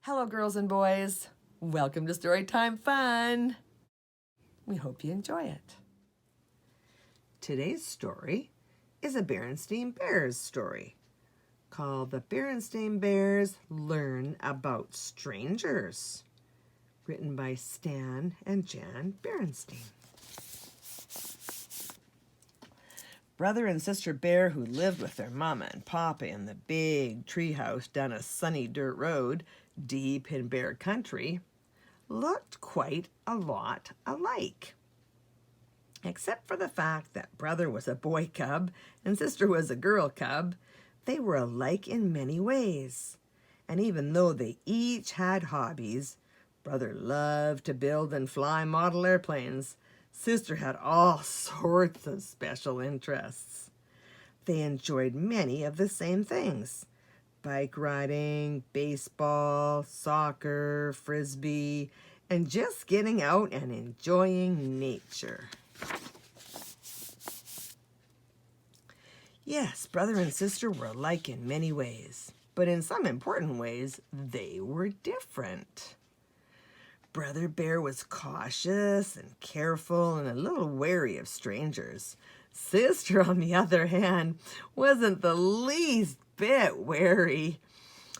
Hello, girls and boys. Welcome to Storytime Fun. We hope you enjoy it. Today's story is a Berenstain Bears story called The Berenstain Bears Learn About Strangers, written by Stan and Jan Berenstain. Brother and sister bear who lived with their mama and papa in the big treehouse down a sunny dirt road deep in bear country looked quite a lot alike. Except for the fact that brother was a boy cub and sister was a girl cub, they were alike in many ways. And even though they each had hobbies, brother loved to build and fly model airplanes. Sister had all sorts of special interests. They enjoyed many of the same things: bike riding, baseball, soccer, frisbee, and just getting out and enjoying nature. Yes, brother and sister were alike in many ways, but in some important ways, they were different. Brother Bear was cautious and careful and a little wary of strangers. Sister, on the other hand, wasn't the least bit wary.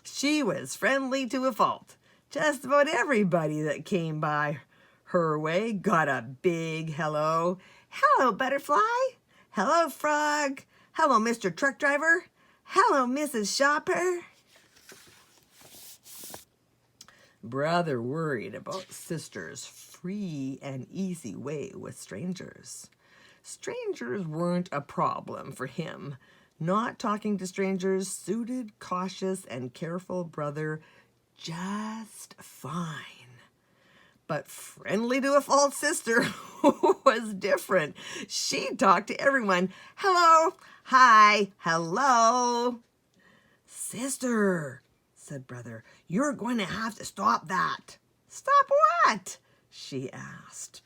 She was friendly to a fault. Just about everybody that came by her way got a big hello. Hello, butterfly. Hello, frog. Hello, Mr. Truck Driver. Hello, Mrs. Shopper. Brother worried about sister's free and easy way with strangers. Strangers weren't a problem for him. Not talking to strangers suited cautious and careful brother just fine. But friendly to a fault sister was different. She talked to everyone. Hello, hi, hello. Sister, said brother, you're going to have to stop that. Stop what? She asked.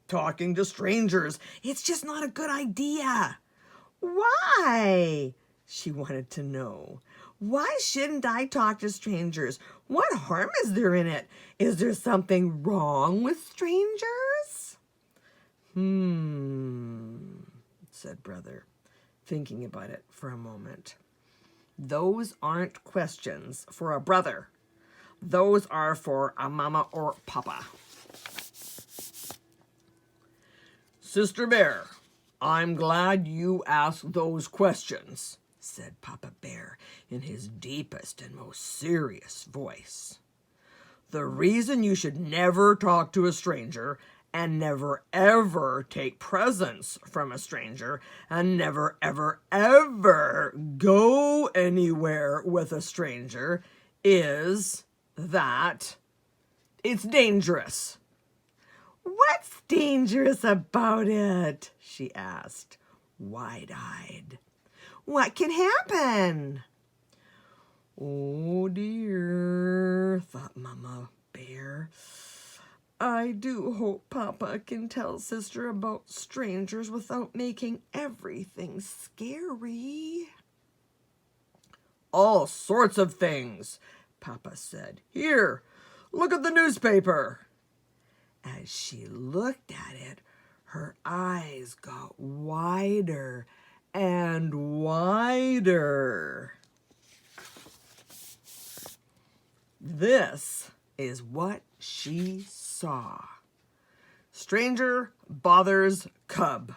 Talking to strangers. It's just not a good idea. Why? She wanted to know. Why shouldn't I talk to strangers? What harm is there in it? Is there something wrong with strangers? Said brother, thinking about it for a moment. Those aren't questions for a brother. Those are for a mama or papa. Sister Bear, I'm glad you asked those questions, said Papa Bear in his deepest and most serious voice. The reason you should never talk to a stranger and never ever take presents from a stranger and never ever ever go anywhere with a stranger is that it's dangerous. What's dangerous about it? She asked, wide-eyed. What can happen? Oh dear, thought Mama Bear. I do hope Papa can tell Sister about strangers without making everything scary. All sorts of things, Papa said. Here, look at the newspaper. As she looked at it, her eyes got wider and wider. This is what she saw. Stranger bothers cub.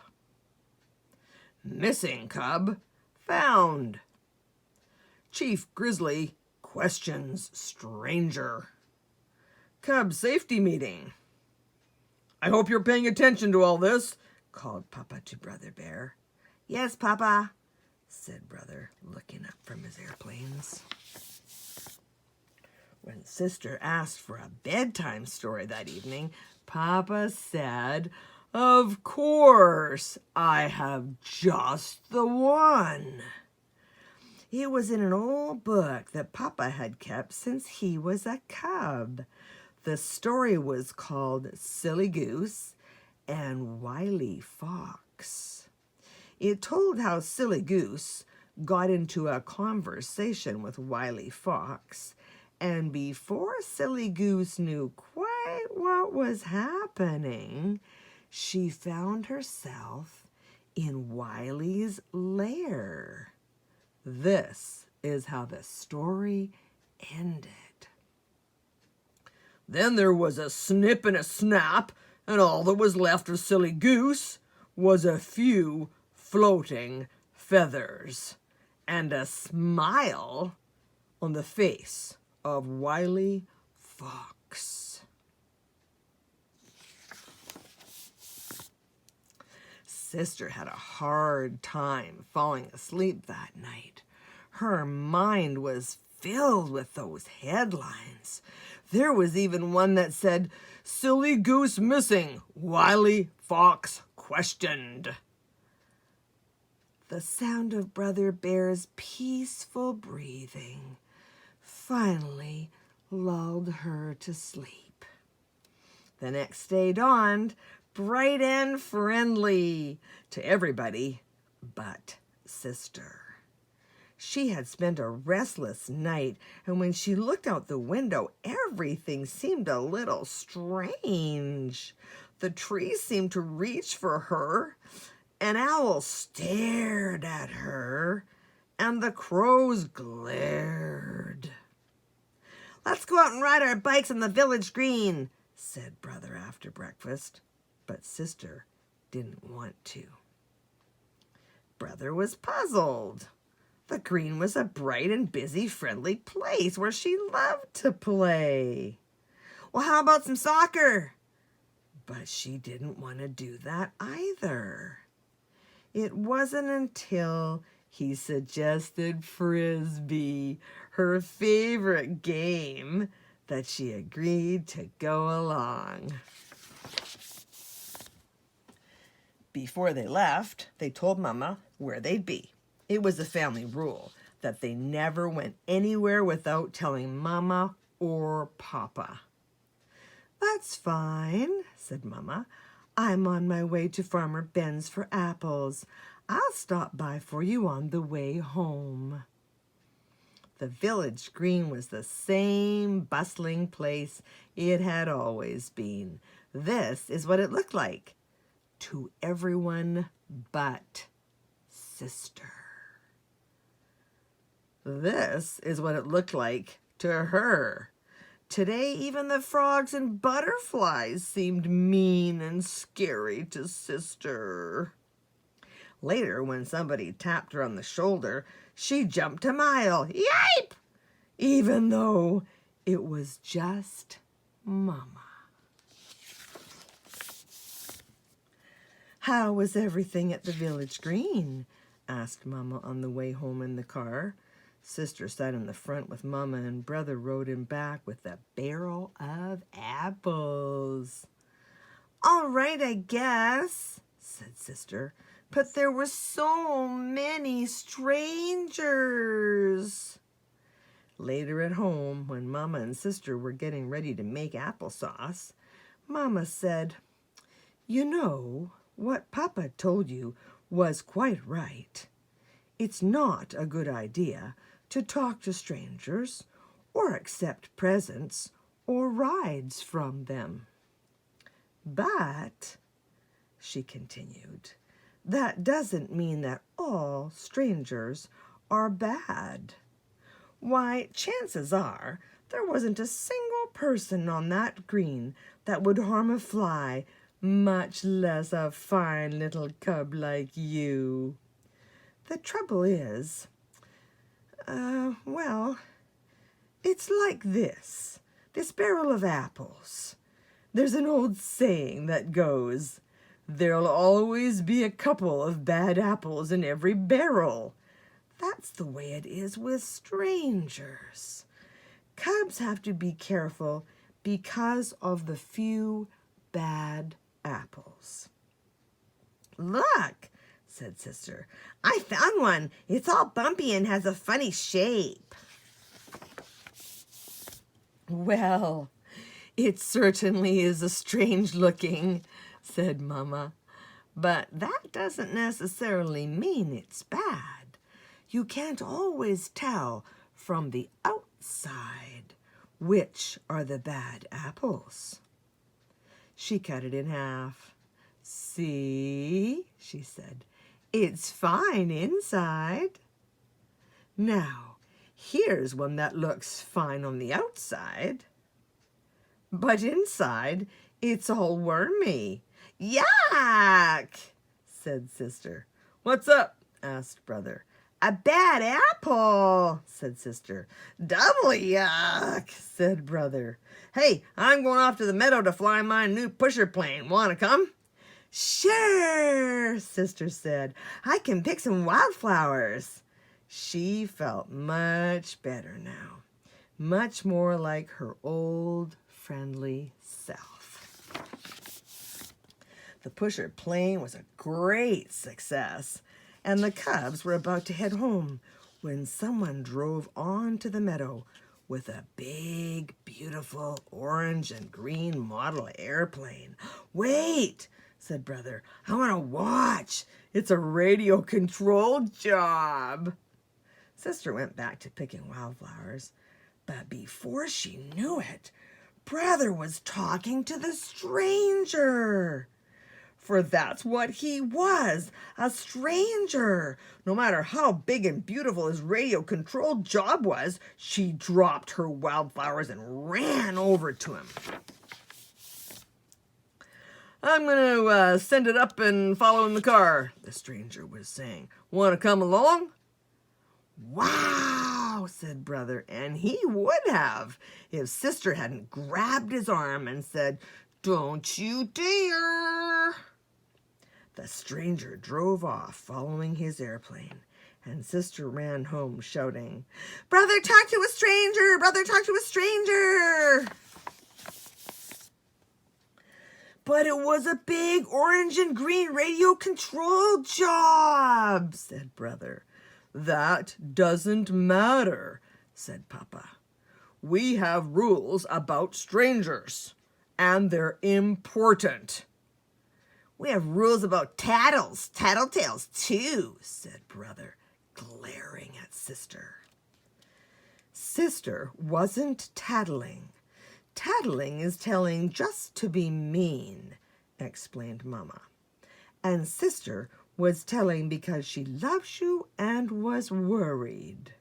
Missing cub found. Chief Grizzly questions stranger. Cub safety meeting. I hope you're paying attention to all this, called Papa to Brother Bear. Yes, Papa, said Brother, looking up from his airplanes. When Sister asked for a bedtime story that evening, Papa said, Of course, I have just the one. It was in an old book that Papa had kept since he was a cub. The story was called Silly Goose and Wily Fox. It told how Silly Goose got into a conversation with Wily Fox, And before Silly Goose knew quite what was happening, she found herself in Wily's lair. This is how the story ended. Then there was a snip and a snap, and all that was left of Silly Goose was a few floating feathers and a smile on the face of Wily Fox. Sister had a hard time falling asleep that night. Her mind was filled with those headlines. There was even one that said, "Silly Goose missing, Wily Fox questioned." The sound of Brother Bear's peaceful breathing finally lulled her to sleep. The next day dawned bright and friendly to everybody but Sister. She had spent a restless night, and when she looked out the window, everything seemed a little strange. The trees seemed to reach for her, an owl stared at her, and the crows glared. "Let's go out and ride our bikes on the village green," said Brother after breakfast, but Sister didn't want to. Brother was puzzled. The green was a bright and busy, friendly place where she loved to play. "Well, how about some soccer?" But she didn't want to do that either. It wasn't until he suggested Frisbee, her favorite game, that she agreed to go along. Before they left, they told Mama where they'd be. It was a family rule that they never went anywhere without telling Mama or Papa. "That's fine," said Mama. "I'm on my way to Farmer Ben's for apples. I'll stop by for you on the way home." The village green was the same bustling place it had always been. This is what it looked like to everyone but Sister. This is what it looked like to her. Today, even the frogs and butterflies seemed mean and scary to Sister. Later, when somebody tapped her on the shoulder, she jumped a mile, yipe, even though it was just Mama. "How was everything at the village green?" asked Mama on the way home in the car. Sister sat in the front with Mama, and Brother rode in back with a barrel of apples. "All right, I guess," said Sister, "but there were so many strangers." Later at home, when Mama and Sister were getting ready to make applesauce, Mama said, "You know, what Papa told you was quite right. It's not a good idea to talk to strangers or accept presents or rides from them. But," she continued, "that doesn't mean that all strangers are bad. Why, chances are there wasn't a single person on that green that would harm a fly, much less a fine little cub like you. The trouble is, well, it's like this barrel of apples. There's an old saying that goes, 'There'll always be a couple of bad apples in every barrel.' That's the way it is with strangers. Cubs have to be careful because of the few bad apples." "Look," said Sister, "I found one. It's all bumpy and has a funny shape." "Well, it certainly is a strange looking," said Mama, "but that doesn't necessarily mean it's bad. You can't always tell from the outside Which are the bad apples? She cut it in half. See, she said, it's fine inside. Now, here's one that looks fine on the outside, but inside it's all wormy. Yuck, said Sister. What's up? Asked Brother. A bad apple, said Sister. Double yuck, said Brother. Hey, I'm going off to the meadow to fly my new pusher plane. Want to come? Sure, Sister said. I can pick some wildflowers. She felt much better now, much more like her old friendly self. The pusher plane was a great success, and the cubs were about to head home when someone drove onto the meadow with a big, beautiful orange and green model airplane. Wait, said Brother. I want to watch. It's a radio-controlled job. Sister went back to picking wildflowers, but before she knew it, Brother was talking to the stranger. For that's what he was, a stranger. No matter how big and beautiful his radio-controlled job was, she dropped her wildflowers and ran over to him. I'm going to send it up and follow in the car, the stranger was saying. Want to come along? Wow, said Brother, and he would have if Sister hadn't grabbed his arm and said, Don't you dare. The stranger drove off following his airplane, and Sister ran home shouting, Brother, talk to a stranger! Brother, talk to a stranger! But it was a big orange and green radio-controlled job, said Brother. That doesn't matter, said Papa. We have rules about strangers, and they're important. We have rules about tattletales too, said Brother, glaring at Sister. Sister wasn't tattling. Tattling is telling just to be mean, explained Mama. And Sister was telling because she loves you and was worried.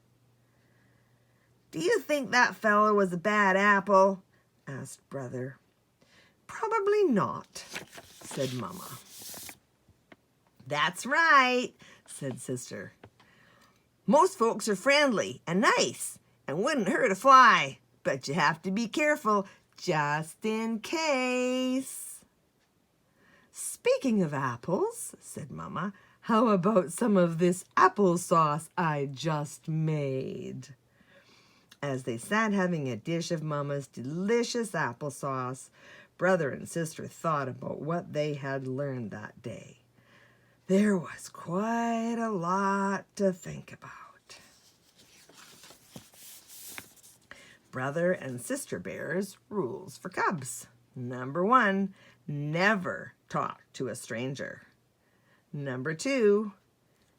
Do you think that fellow was a bad apple? Asked Brother. Probably not, said Mama. That's right, said Sister. Most folks are friendly and nice and wouldn't hurt a fly, but you have to be careful just in case. Speaking of apples, said Mama, how about some of this applesauce I just made? As they sat having a dish of Mama's delicious applesauce, Brother and Sister thought about what they had learned that day. There was quite a lot to think about. Brother and Sister Bear's rules for cubs. Number 1, never talk to a stranger. Number 2,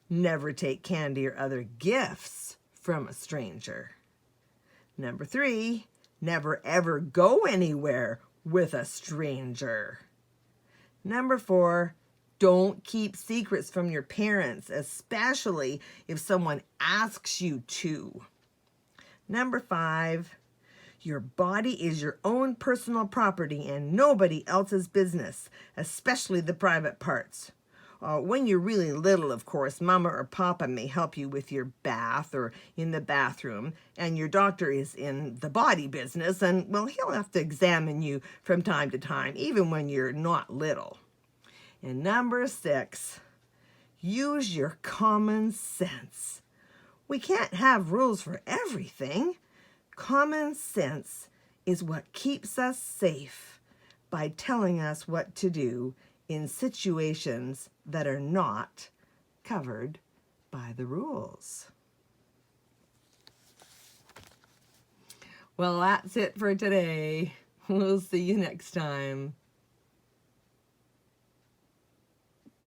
never take candy or other gifts from a stranger. Number 3, never ever go anywhere with a stranger. Number 4, don't keep secrets from your parents, especially if someone asks you to. Number 5, your body is your own personal property and nobody else's business, especially the private parts. When you're really little, of course, Mama or Papa may help you with your bath or in the bathroom, and your doctor is in the body business, and, well, he'll have to examine you from time to time, even when you're not little. And number 6, use your common sense. We can't have rules for everything. Common sense is what keeps us safe by telling us what to do in situations that are not covered by the rules. Well, that's it for today. We'll see you next time.